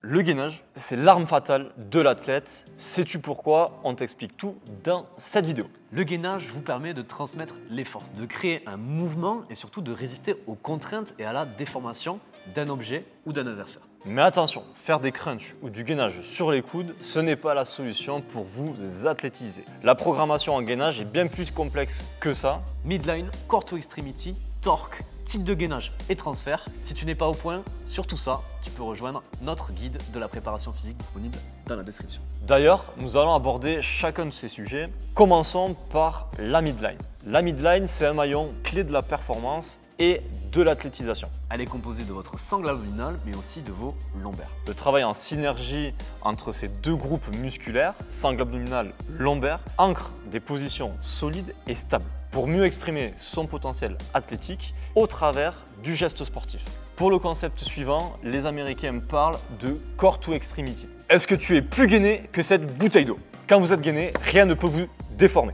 Le gainage, c'est l'arme fatale de l'athlète. Sais-tu pourquoi? On t'explique tout dans cette vidéo. Le gainage vous permet de transmettre les forces, de créer un mouvement et surtout de résister aux contraintes et à la déformation d'un objet ou d'un adversaire. Mais attention, faire des crunchs ou du gainage sur les coudes, ce n'est pas la solution pour vous athlétiser. La programmation en gainage est bien plus complexe que ça. Midline, core to extremity, torque, type de gainage et transfert. Si tu n'es pas au point sur tout ça, tu peux rejoindre notre guide de la préparation physique disponible dans la description. D'ailleurs, nous allons aborder chacun de ces sujets. Commençons par la midline. La midline, c'est un maillon clé de la performance et de l'athlétisation. Elle est composée de votre sangle abdominal mais aussi de vos lombaires. Le travail en synergie entre ces deux groupes musculaires, sangle abdominale, lombaire, ancre des positions solides et stables pour mieux exprimer son potentiel athlétique au travers du geste sportif. Pour le concept suivant, les Américains parlent de core to extremity. Est-ce que tu es plus gainé que cette bouteille d'eau? Quand vous êtes gainé, rien ne peut vous déformer.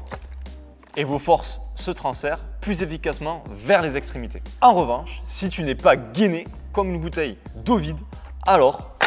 Et vos forces se transfèrent plus efficacement vers les extrémités. En revanche, si tu n'es pas gainé comme une bouteille d'eau vide, alors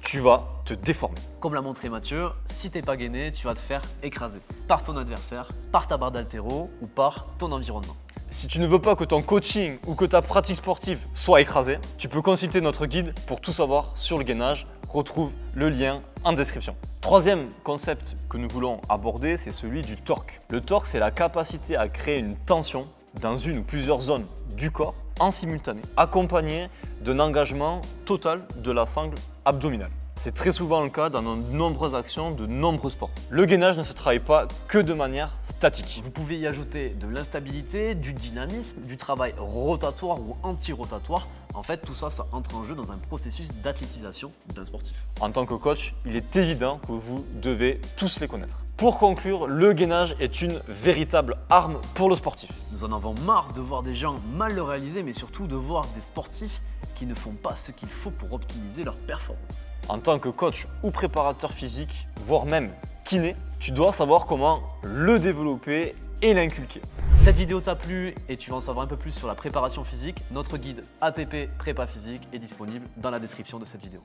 tu vas te déformer. Comme l'a montré Mathieu, si t'es pas gainé, tu vas te faire écraser par ton adversaire, par ta barre d'haltéro ou par ton environnement. Si tu ne veux pas que ton coaching ou que ta pratique sportive soit écrasée, tu peux consulter notre guide pour tout savoir sur le gainage. Retrouve le lien en description. Troisième concept que nous voulons aborder, c'est celui du torque. Le torque, c'est la capacité à créer une tension dans une ou plusieurs zones du corps en simultané, accompagné d'un engagement total de la sangle abdominale. C'est très souvent le cas dans de nombreuses actions de nombreux sports. Le gainage ne se travaille pas que de manière statique. Vous pouvez y ajouter de l'instabilité, du dynamisme, du travail rotatoire ou anti-rotatoire. En fait, tout ça, ça entre en jeu dans un processus d'athlétisation d'un sportif. En tant que coach, il est évident que vous devez tous les connaître. Pour conclure, le gainage est une véritable arme pour le sportif. Nous en avons marre de voir des gens mal le réaliser, mais surtout de voir des sportifs qui ne font pas ce qu'il faut pour optimiser leur performance. En tant que coach ou préparateur physique, voire même kiné, tu dois savoir comment le développer et l'inculquer. Cette vidéo t'a plu et tu veux en savoir un peu plus sur la préparation physique, notre guide ATP Prépa Physique est disponible dans la description de cette vidéo.